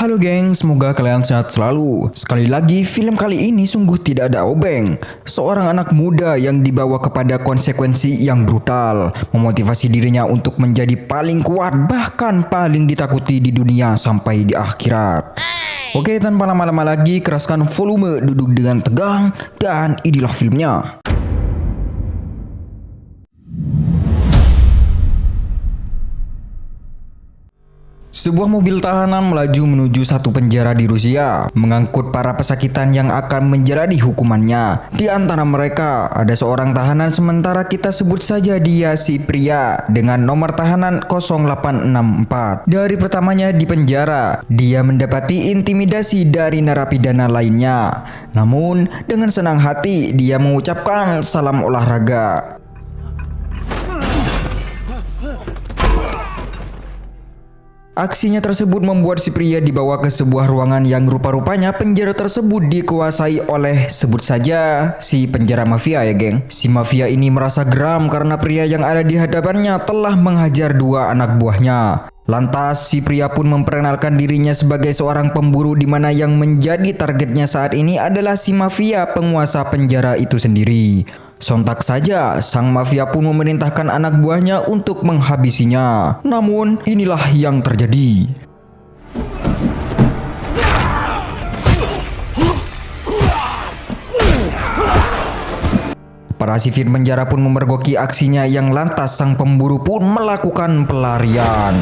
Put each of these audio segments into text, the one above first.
Halo geng, semoga kalian sehat selalu. Sekali lagi, film kali ini sungguh tidak ada obeng. Seorang anak muda yang dibawa kepada konsekuensi yang brutal, memotivasi dirinya untuk menjadi paling kuat, bahkan paling ditakuti di dunia sampai di akhirat. Oke, tanpa lama-lama lagi, keraskan volume, duduk dengan tegang, dan inilah filmnya. Sebuah mobil tahanan melaju menuju satu penjara di Rusia, mengangkut para pesakitan yang akan menjalani hukumannya. Di antara mereka ada seorang tahanan, sementara kita sebut saja dia si pria dengan nomor tahanan 0864. Dari pertamanya di penjara, dia mendapati intimidasi dari narapidana lainnya. Namun, dengan senang hati dia mengucapkan salam olahraga. Aksinya tersebut membuat si pria dibawa ke sebuah ruangan yang rupa-rupanya penjara tersebut dikuasai oleh, sebut saja, si penjara mafia ya geng. Si mafia ini merasa geram karena pria yang ada di hadapannya telah menghajar dua anak buahnya. Lantas si pria pun memperkenalkan dirinya sebagai seorang pemburu, di mana yang menjadi targetnya saat ini adalah si mafia penguasa penjara itu sendiri. Sontak saja, sang mafia pun memerintahkan anak buahnya untuk menghabisinya. Namun, inilah yang terjadi. Para sipir penjara pun memergoki aksinya, yang lantas sang pemburu pun melakukan pelarian.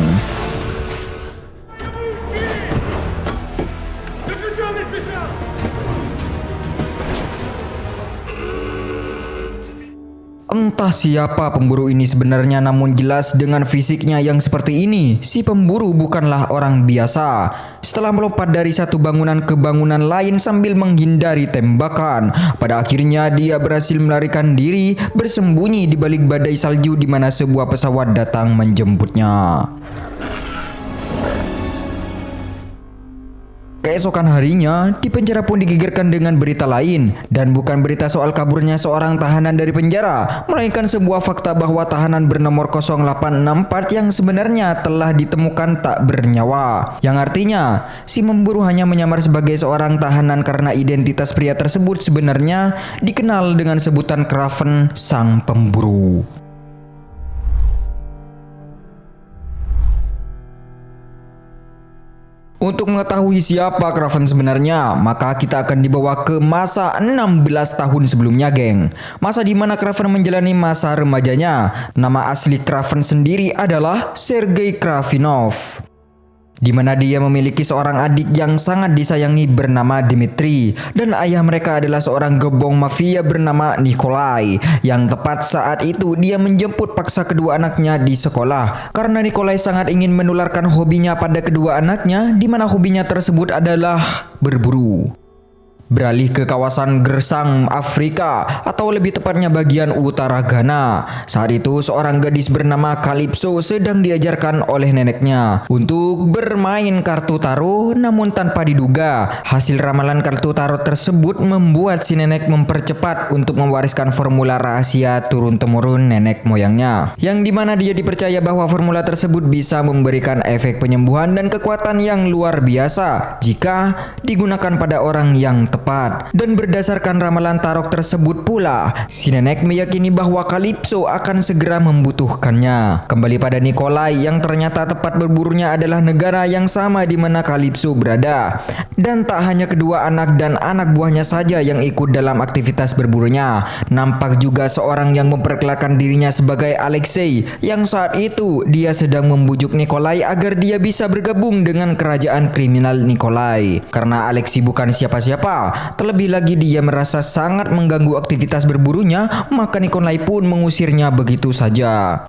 Entah siapa pemburu ini sebenarnya, namun jelas dengan fisiknya yang seperti ini, si pemburu bukanlah orang biasa. Setelah melompat dari satu bangunan ke bangunan lain sambil menghindari tembakan, pada akhirnya dia berhasil melarikan diri bersembunyi di balik badai salju di mana sebuah pesawat datang menjemputnya. Keesokan harinya, di penjara pun digegerkan dengan berita lain, dan bukan berita soal kaburnya seorang tahanan dari penjara, melainkan sebuah fakta bahwa tahanan bernomor 0864 yang sebenarnya telah ditemukan tak bernyawa. Yang artinya, si pemburu hanya menyamar sebagai seorang tahanan karena identitas pria tersebut sebenarnya dikenal dengan sebutan Kraven, sang pemburu. Untuk mengetahui siapa Kraven sebenarnya, maka kita akan dibawa ke masa 16 tahun sebelumnya geng. Masa di mana Kraven menjalani masa remajanya. Nama asli Kraven sendiri adalah Sergei Kravinov, di mana dia memiliki seorang adik yang sangat disayangi bernama Dmitri, dan ayah mereka adalah seorang gebong mafia bernama Nikolai. Yang tepat saat itu dia menjemput paksa kedua anaknya di sekolah karena Nikolai sangat ingin menularkan hobinya pada kedua anaknya, di mana hobinya tersebut adalah berburu. Beralih ke kawasan Gersang, Afrika, atau lebih tepatnya bagian utara Ghana. Saat itu seorang gadis bernama Calypso sedang diajarkan oleh neneknya untuk bermain kartu taruh, namun tanpa diduga hasil ramalan kartu taruh tersebut membuat si nenek mempercepat untuk mewariskan formula rahasia turun-temurun nenek moyangnya, yang dimana dia dipercaya bahwa formula tersebut bisa memberikan efek penyembuhan dan kekuatan yang luar biasa jika digunakan pada orang yang tepat. Dan berdasarkan ramalan tarot tersebut pula, si nenek meyakini bahwa Calypso akan segera membutuhkannya. Kembali pada Nikolai, yang ternyata tempat berburunya adalah negara yang sama di mana Calypso berada. Dan tak hanya kedua anak dan anak buahnya saja yang ikut dalam aktivitas berburunya, nampak juga seorang yang memperkenalkan dirinya sebagai Alexei, yang saat itu dia sedang membujuk Nikolai agar dia bisa bergabung dengan kerajaan kriminal Nikolai. Karena Alexei bukan siapa-siapa, terlebih lagi dia merasa sangat mengganggu aktivitas berburunya, maka Nikolai pun mengusirnya begitu saja.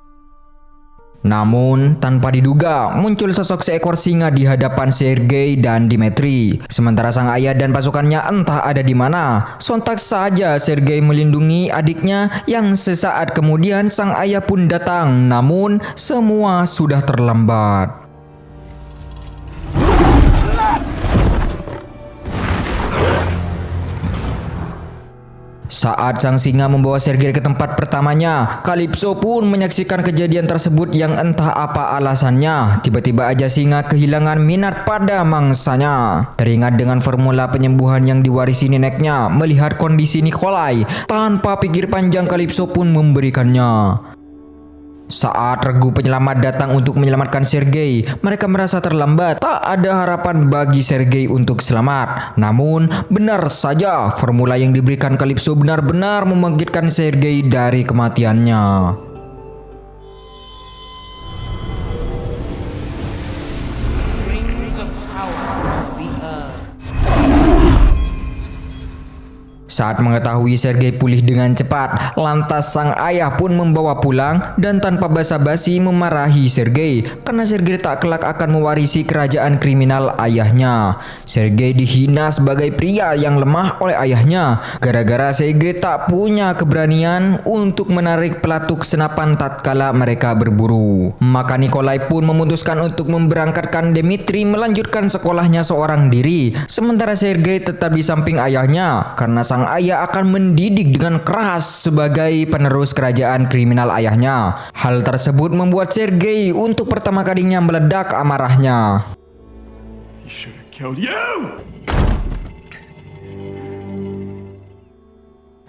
Namun, tanpa diduga, muncul sosok seekor singa di hadapan Sergei dan Dmitri. Sementara sang ayah dan pasukannya entah ada di mana. Sontak saja Sergei melindungi adiknya, yang sesaat kemudian sang ayah pun datang. Namun, semua sudah terlambat. Saat sang singa membawa Sergei ke tempat pertamanya, Calypso pun menyaksikan kejadian tersebut yang entah apa alasannya. Tiba-tiba aja singa kehilangan minat pada mangsanya. Teringat dengan formula penyembuhan yang diwarisi neneknya, melihat kondisi Nikolai, tanpa pikir panjang Calypso pun memberikannya. Saat regu penyelamat datang untuk menyelamatkan Sergei, mereka merasa terlambat. Tak ada harapan bagi Sergei untuk selamat. Namun, benar saja formula yang diberikan Calypso benar-benar membangkitkan Sergei dari kematiannya. Saat mengetahui Sergei pulih dengan cepat, lantas sang ayah pun membawa pulang dan tanpa basa-basi memarahi Sergei karena Sergei tak kelak akan mewarisi kerajaan kriminal ayahnya. Sergei dihina sebagai pria yang lemah oleh ayahnya gara-gara Sergei tak punya keberanian untuk menarik pelatuk senapan tatkala mereka berburu. Maka Nikolai pun memutuskan untuk memberangkatkan Dmitri melanjutkan sekolahnya seorang diri, sementara Sergei tetap di samping ayahnya karena sang ayah akan mendidik dengan keras sebagai penerus kerajaan kriminal ayahnya. Hal tersebut membuat Sergei untuk pertama kalinya meledak amarahnya.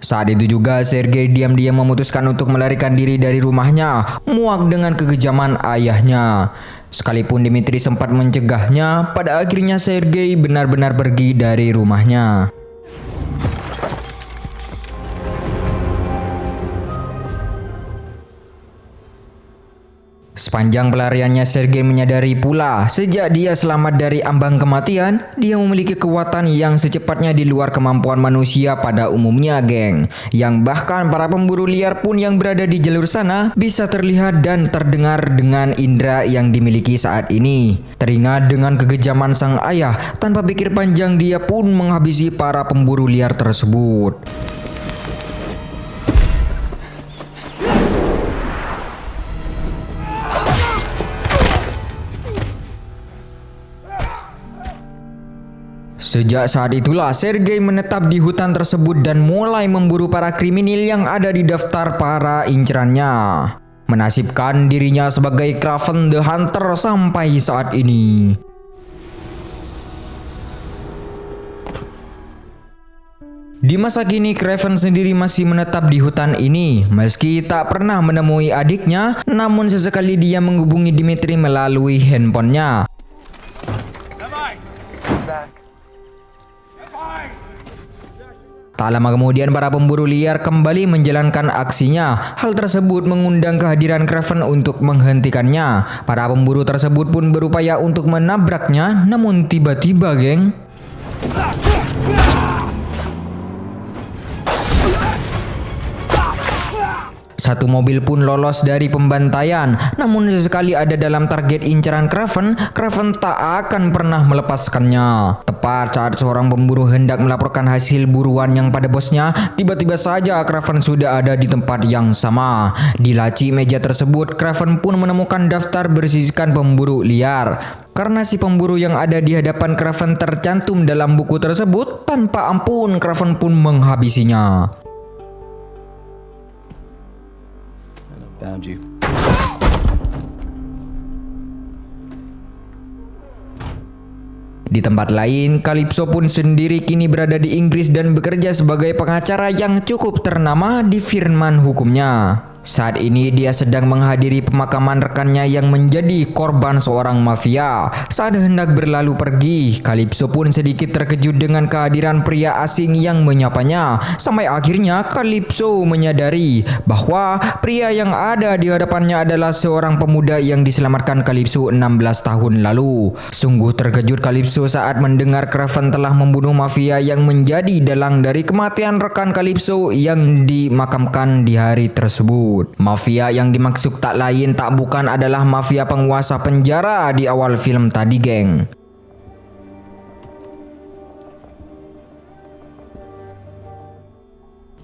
Saat itu juga Sergei diam-diam memutuskan untuk melarikan diri dari rumahnya, muak dengan kekejaman ayahnya. Sekalipun Dmitri sempat mencegahnya, pada akhirnya Sergei benar-benar pergi dari rumahnya. Sepanjang pelariannya, Sergei menyadari pula sejak dia selamat dari ambang kematian, dia memiliki kekuatan yang secepatnya di luar kemampuan manusia pada umumnya, geng. Yang bahkan para pemburu liar pun yang berada di jalur sana bisa terlihat dan terdengar dengan indera yang dimiliki saat ini. Teringat dengan kekejaman sang ayah, tanpa pikir panjang dia pun menghabisi para pemburu liar tersebut. Sejak saat itulah Sergei menetap di hutan tersebut dan mulai memburu para kriminal yang ada di daftar para incerannya. Menasibkan dirinya sebagai Kraven the Hunter sampai saat ini. Di masa kini, Kraven sendiri masih menetap di hutan ini. Meski tak pernah menemui adiknya, namun sesekali dia menghubungi Dmitri melalui handphonenya. Tak lama kemudian para pemburu liar kembali menjalankan aksinya. Hal tersebut mengundang kehadiran Kraven untuk menghentikannya. Para pemburu tersebut pun berupaya untuk menabraknya, namun tiba-tiba, geng, satu mobil pun lolos dari pembantaian. Namun sesekali ada dalam target incaran Kraven, Kraven tak akan pernah melepaskannya. Tepat saat seorang pemburu hendak melaporkan hasil buruan yang pada bosnya, tiba-tiba saja Kraven sudah ada di tempat yang sama. Di laci meja tersebut, Kraven pun menemukan daftar bersisikan pemburu liar. Karena si pemburu yang ada di hadapan Kraven tercantum dalam buku tersebut, tanpa ampun Kraven pun menghabisinya. Found you. Di tempat lain, Calypso pun sendiri kini berada di Inggris dan bekerja sebagai pengacara yang cukup ternama di firman hukumnya. Saat ini dia sedang menghadiri pemakaman rekannya yang menjadi korban seorang mafia. Saat hendak berlalu pergi, Calypso pun sedikit terkejut dengan kehadiran pria asing yang menyapanya. Sampai akhirnya Calypso menyadari bahwa pria yang ada di hadapannya adalah seorang pemuda yang diselamatkan Calypso 16 tahun lalu. Sungguh terkejut Calypso saat mendengar Kraven telah membunuh mafia yang menjadi dalang dari kematian rekan Calypso yang dimakamkan di hari tersebut. Mafia yang dimaksud tak lain tak bukan adalah mafia penguasa penjara di awal film tadi, geng.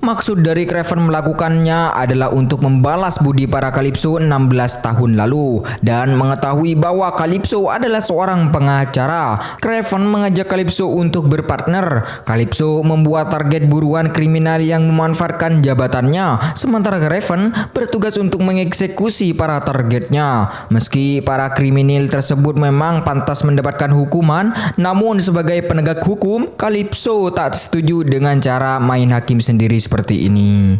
Maksud dari Kraven melakukannya adalah untuk membalas budi para Calypso 16 tahun lalu dan mengetahui bahwa Calypso adalah seorang pengacara. Kraven mengajak Calypso untuk berpartner. Calypso membuat target buruan kriminal yang memanfaatkan jabatannya, sementara Kraven bertugas untuk mengeksekusi para targetnya. Meski para kriminal tersebut memang pantas mendapatkan hukuman, namun sebagai penegak hukum, Calypso tak setuju dengan cara main hakim sendiri seperti ini.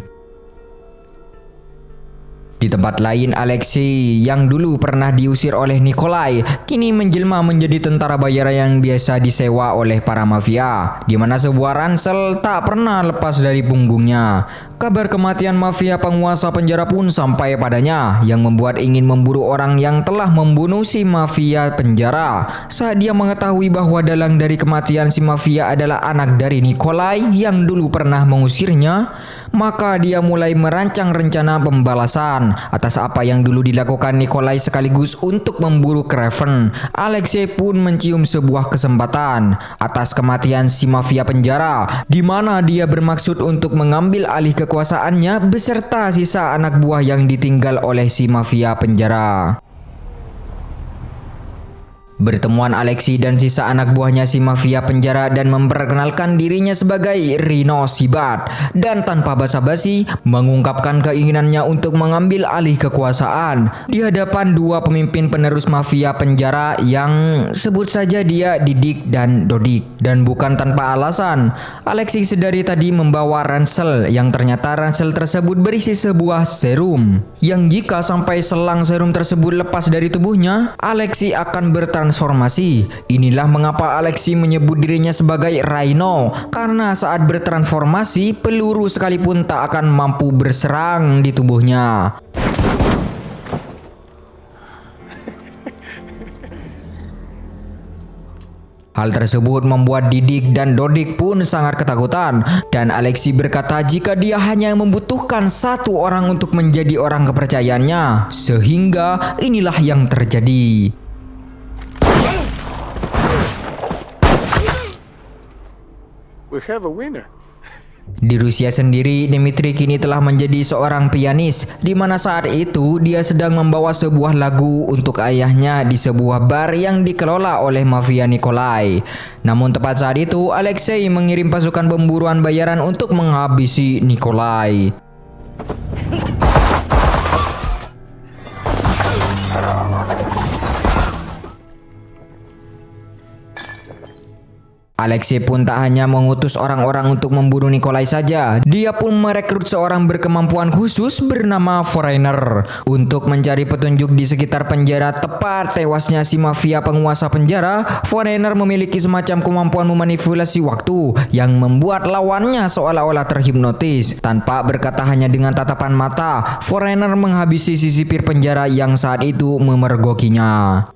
Di tempat lain, Alexei yang dulu pernah diusir oleh Nikolai kini menjelma menjadi tentara bayaran yang biasa disewa oleh para mafia, di mana sebuah ransel tak pernah lepas dari punggungnya. Kabar kematian mafia penguasa penjara pun sampai padanya, yang membuat ingin memburu orang yang telah membunuh si mafia penjara. Saat dia mengetahui bahwa dalang dari kematian si mafia adalah anak dari Nikolai yang dulu pernah mengusirnya, maka dia mulai merancang rencana pembalasan atas apa yang dulu dilakukan Nikolai sekaligus untuk memburu Kraven. Alexei pun mencium sebuah kesempatan atas kematian si mafia penjara, di mana dia bermaksud untuk mengambil alih kekuasaannya beserta sisa anak buah yang ditinggal oleh si mafia penjara. Bertemuan Alexei dan sisa anak buahnya si mafia penjara dan memperkenalkan dirinya sebagai Rino Sibat, dan tanpa basa-basi mengungkapkan keinginannya untuk mengambil alih kekuasaan di hadapan dua pemimpin penerus mafia penjara yang sebut saja dia Didik dan Dodik. Dan bukan tanpa alasan, Alexei sedari tadi membawa ransel yang ternyata ransel tersebut berisi sebuah serum yang jika sampai selang serum tersebut lepas dari tubuhnya, Alexei akan bertransformasi. Inilah mengapa Alexei menyebut dirinya sebagai Rhino, karena saat bertransformasi peluru sekalipun tak akan mampu berserang di tubuhnya. Hal tersebut membuat Didik dan Dodik pun sangat ketakutan, dan Alexei berkata jika dia hanya membutuhkan satu orang untuk menjadi orang kepercayaannya, sehingga inilah yang terjadi. We have a winner. Di Rusia sendiri, Dmitri kini telah menjadi seorang pianis, di mana saat itu dia sedang membawa sebuah lagu untuk ayahnya di sebuah bar yang dikelola oleh mafia Nikolai. Namun tepat saat itu, Alexei mengirim pasukan pemburuan bayaran untuk menghabisi Nikolai. Alexei pun tak hanya mengutus orang-orang untuk membunuh Nikolai saja, dia pun merekrut seorang berkemampuan khusus bernama Foreigner untuk mencari petunjuk di sekitar penjara tepat tewasnya si mafia penguasa penjara. Foreigner memiliki semacam kemampuan memanipulasi waktu yang membuat lawannya seolah-olah terhipnotis. Tanpa berkata, hanya dengan tatapan mata, Foreigner menghabisi si sipir penjara yang saat itu memergokinya.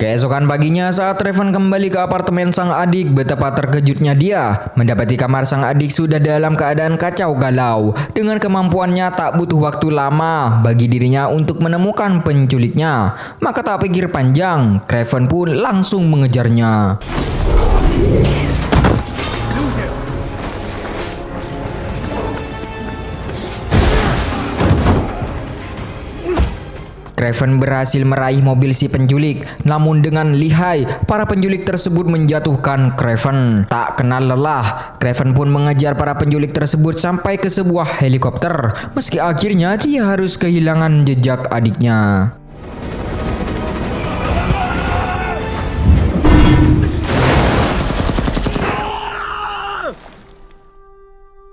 Keesokan paginya saat Kraven kembali ke apartemen sang adik, betapa terkejutnya dia mendapati kamar sang adik sudah dalam keadaan kacau galau. Dengan kemampuannya tak butuh waktu lama bagi dirinya untuk menemukan penculiknya. Maka tak pikir panjang, Kraven pun langsung mengejarnya. Kraven berhasil meraih mobil si penculik, namun dengan lihai para penculik tersebut menjatuhkan Kraven. Tak kenal lelah, Kraven pun mengejar para penculik tersebut sampai ke sebuah helikopter, meski akhirnya dia harus kehilangan jejak adiknya.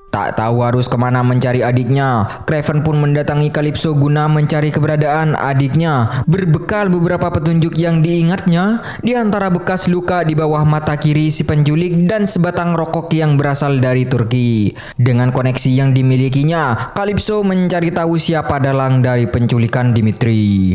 Tak tahu harus kemana mencari adiknya, Kraven pun mendatangi Calypso guna mencari keberadaan adiknya. Berbekal beberapa petunjuk yang diingatnya, di antara bekas luka di bawah mata kiri si penculik dan sebatang rokok yang berasal dari Turki. Dengan koneksi yang dimilikinya, Calypso mencari tahu siapa dalang dari penculikan Dmitri.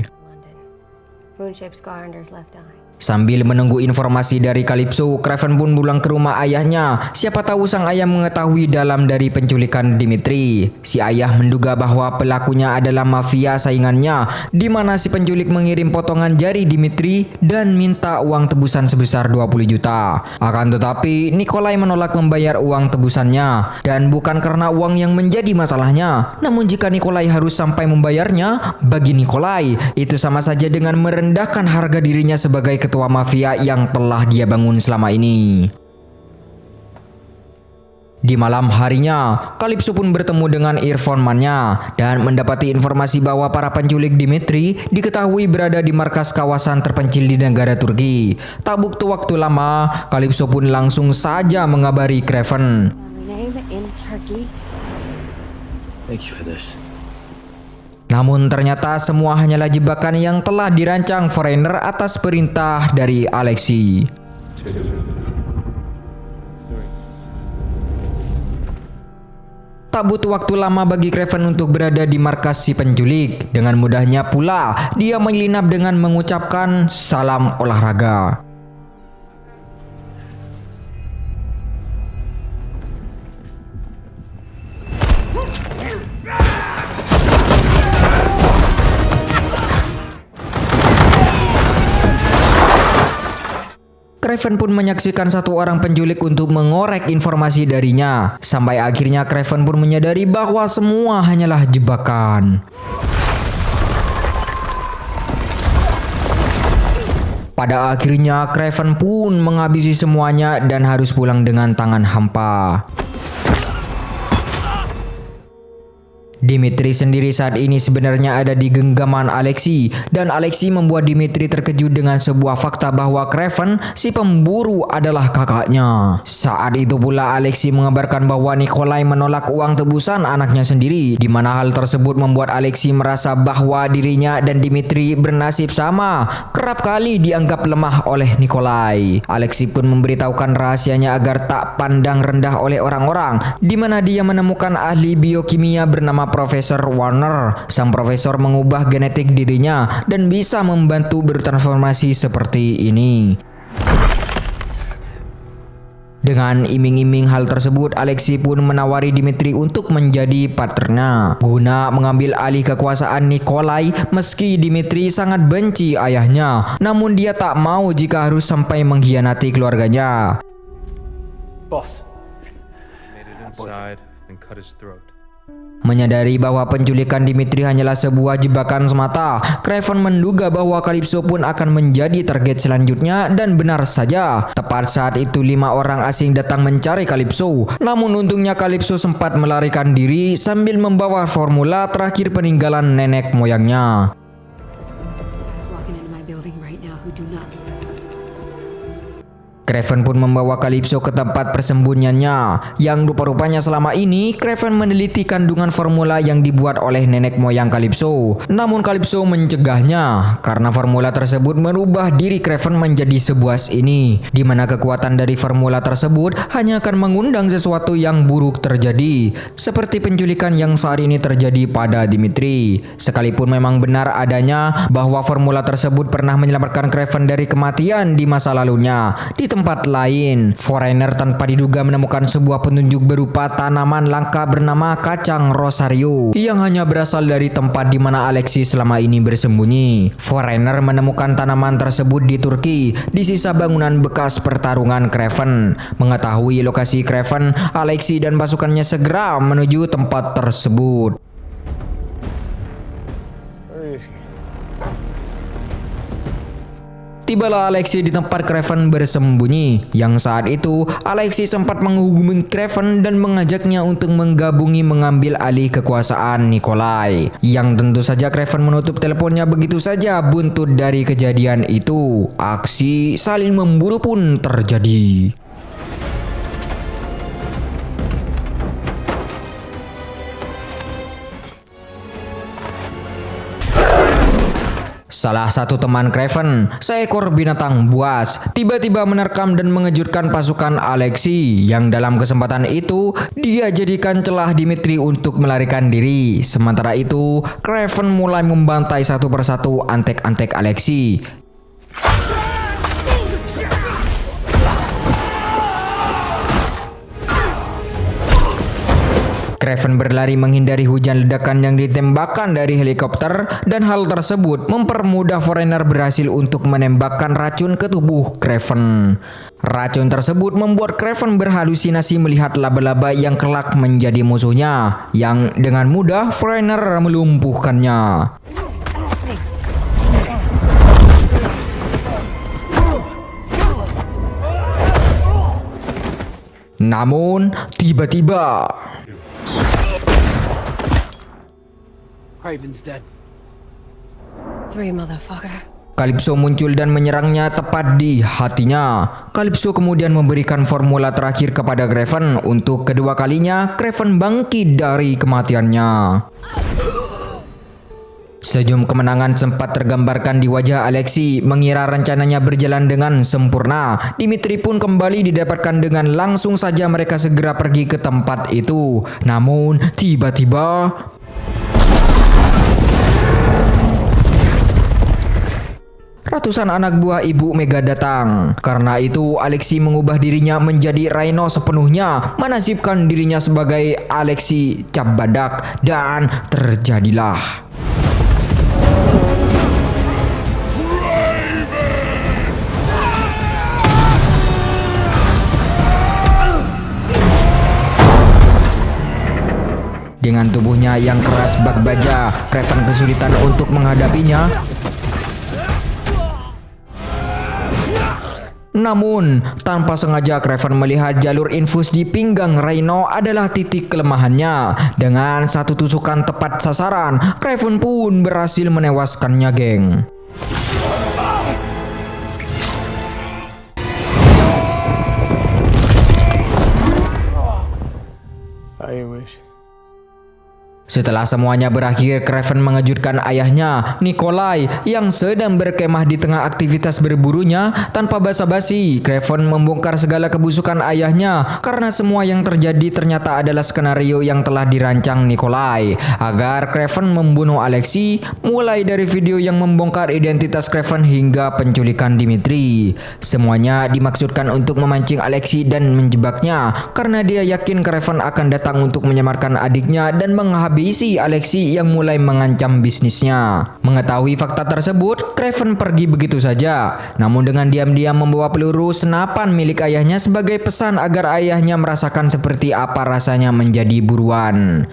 Moon-shaped scar under his left eye. Sambil menunggu informasi dari Calypso, Craven pun pulang ke rumah ayahnya. Siapa tahu sang ayah mengetahui dalam dari penculikan Dimitri. Si ayah menduga bahwa pelakunya adalah mafia saingannya, di mana si penculik mengirim potongan jari Dimitri dan minta uang tebusan sebesar 20 juta. Akan tetapi, Nikolai menolak membayar uang tebusannya. Dan bukan karena uang yang menjadi masalahnya, namun jika Nikolai harus sampai membayarnya, bagi Nikolai, itu sama saja dengan merendahkan harga dirinya sebagai ketua mafia yang telah dia bangun selama ini. Di malam harinya, Calypso pun bertemu dengan informannya dan mendapati informasi bahwa para penculik Dimitri diketahui berada di markas kawasan terpencil di negara Turki. Tak butuh waktu lama, Calypso pun langsung saja mengabari Craven. Name in Turkey. Thank you for this. Namun ternyata semua hanyalah jebakan yang telah dirancang Foreigner atas perintah dari Alexei. Tak butuh waktu lama bagi Craven untuk berada di markas si penculik. Dengan mudahnya pula, dia menyelinap dengan mengucapkan salam olahraga. Craven pun menyaksikan satu orang penculik untuk mengorek informasi darinya. Sampai akhirnya Craven pun menyadari bahwa semua hanyalah jebakan. Pada akhirnya Craven pun menghabisi semuanya dan harus pulang dengan tangan hampa. Dimitri sendiri saat ini sebenarnya ada di genggaman Alexei, dan Alexei membuat Dimitri terkejut dengan sebuah fakta bahwa Craven, si pemburu, adalah kakaknya. Saat itu pula Alexei mengabarkan bahwa Nikolai menolak uang tebusan anaknya sendiri, di mana hal tersebut membuat Alexei merasa bahwa dirinya dan Dimitri bernasib sama, kerap kali dianggap lemah oleh Nikolai. Alexei pun memberitahukan rahasianya agar tak pandang rendah oleh orang-orang, di mana dia menemukan ahli biokimia bernama Profesor Warner. Sang profesor mengubah genetik dirinya dan bisa membantu bertransformasi seperti ini. Dengan iming-iming hal tersebut, Alexei pun menawari Dimitri untuk menjadi partnernya guna mengambil alih kekuasaan Nikolai. Meski Dimitri sangat benci ayahnya, namun dia tak mau jika harus sampai mengkhianati keluarganya. Boss. Made it inside and cut his throat. Menyadari bahwa penculikan Dimitri hanyalah sebuah jebakan semata, Craven menduga bahwa Calypso pun akan menjadi target selanjutnya, dan benar saja. Tepat saat itu 5 orang asing datang mencari Calypso. Namun untungnya Calypso sempat melarikan diri sambil membawa formula terakhir peninggalan nenek moyangnya. Guys walking into my building right now who do not. Craven pun membawa Calypso ke tempat persembunyiannya, yang rupa-rupanya selama ini Craven meneliti kandungan formula yang dibuat oleh nenek moyang Calypso. Namun Calypso mencegahnya karena formula tersebut merubah diri Craven menjadi sebuas ini, di mana kekuatan dari formula tersebut hanya akan mengundang sesuatu yang buruk terjadi, seperti penculikan yang saat ini terjadi pada Dimitri. Sekalipun memang benar adanya bahwa formula tersebut pernah menyelamatkan Craven dari kematian di masa lalunya, di tempat lain, Foreigner tanpa diduga menemukan sebuah petunjuk berupa tanaman langka bernama kacang rosario yang hanya berasal dari tempat di mana Alexei selama ini bersembunyi. Foreigner menemukan tanaman tersebut di Turki, di sisa bangunan bekas pertarungan Craven. Mengetahui lokasi Craven, Alexei dan pasukannya segera menuju tempat tersebut. Where is he? Tibalah Alexei di tempat Craven bersembunyi, yang saat itu Alexei sempat menghubungi Craven dan mengajaknya untuk menggabungi mengambil alih kekuasaan Nikolai. Yang tentu saja Craven menutup teleponnya begitu saja. Buntut dari kejadian itu, aksi saling memburu pun terjadi. Salah satu teman Craven, seekor binatang buas, tiba-tiba menerkam dan mengejutkan pasukan Alexei, yang dalam kesempatan itu dia jadikan celah Dimitri untuk melarikan diri. Sementara itu, Craven mulai membantai satu persatu antek-antek Alexei. Craven berlari menghindari hujan ledakan yang ditembakkan dari helikopter dan hal tersebut mempermudah Foreigner berhasil untuk menembakkan racun ke tubuh Craven. Racun tersebut membuat Craven berhalusinasi melihat laba-laba yang kelak menjadi musuhnya, yang dengan mudah Foreigner melumpuhkannya. Namun, tiba-tiba Craven's dead. 3, motherfucker. Calypso muncul dan menyerangnya tepat di hatinya. Calypso kemudian memberikan formula terakhir kepada Craven. Untuk kedua kalinya, Craven bangkit dari kematiannya. Senyum kemenangan sempat tergambarkan di wajah Alexei. Mengira rencananya berjalan dengan sempurna, Dimitri pun kembali didapatkan dengan langsung saja mereka segera pergi ke tempat itu. Namun, tiba-tiba ratusan anak buah Ibu Mega datang. Karena itu, Alexei mengubah dirinya menjadi Rhino sepenuhnya, menasibkan dirinya sebagai Alexei Cap Badak, dan terjadilah. Dengan tubuhnya yang keras bak baja, Craven kesulitan untuk menghadapinya. Namun, tanpa sengaja Craven melihat jalur infus di pinggang Rhino adalah titik kelemahannya. Dengan satu tusukan tepat sasaran, Craven pun berhasil menewaskannya, geng. I wish. Setelah semuanya berakhir, Craven mengejutkan ayahnya, Nikolai, yang sedang berkemah di tengah aktivitas berburunya. Tanpa basa-basi, Craven membongkar segala kebusukan ayahnya karena semua yang terjadi ternyata adalah skenario yang telah dirancang Nikolai agar Craven membunuh Alexei, mulai dari video yang membongkar identitas Craven hingga penculikan Dimitri. Semuanya dimaksudkan untuk memancing Alexei dan menjebaknya karena dia yakin Craven akan datang untuk menyamarkan adiknya dan menghabisi Alexei yang mulai mengancam bisnisnya. Mengetahui fakta tersebut, Craven pergi begitu saja. Namun dengan diam-diam membawa peluru senapan milik ayahnya sebagai pesan agar ayahnya merasakan seperti apa rasanya menjadi buruan.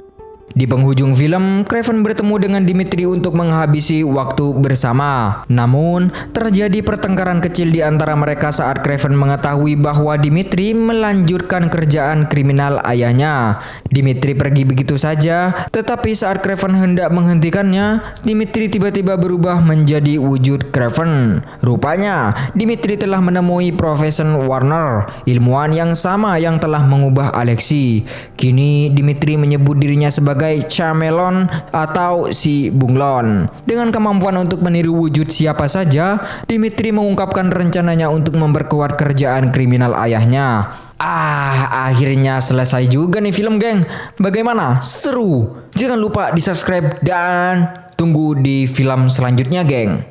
Di penghujung film, Craven bertemu dengan Dimitri untuk menghabisi waktu bersama. Namun, terjadi pertengkaran kecil di antara mereka saat Craven mengetahui bahwa Dimitri melanjutkan kerjaan kriminal ayahnya. Dimitri pergi begitu saja, tetapi saat Craven hendak menghentikannya, Dimitri tiba-tiba berubah menjadi wujud Craven. Rupanya, Dimitri telah menemui Profesor Warner, ilmuwan yang sama yang telah mengubah Alexei. Kini, Dimitri menyebut dirinya sebagai Chamelon atau si Bunglon. Dengan kemampuan untuk meniru wujud siapa saja, Dimitri mengungkapkan rencananya untuk memperkuat kerjaan kriminal ayahnya. Akhirnya selesai juga nih film, geng. Bagaimana? Seru? Jangan lupa di subscribe dan tunggu di film selanjutnya, geng.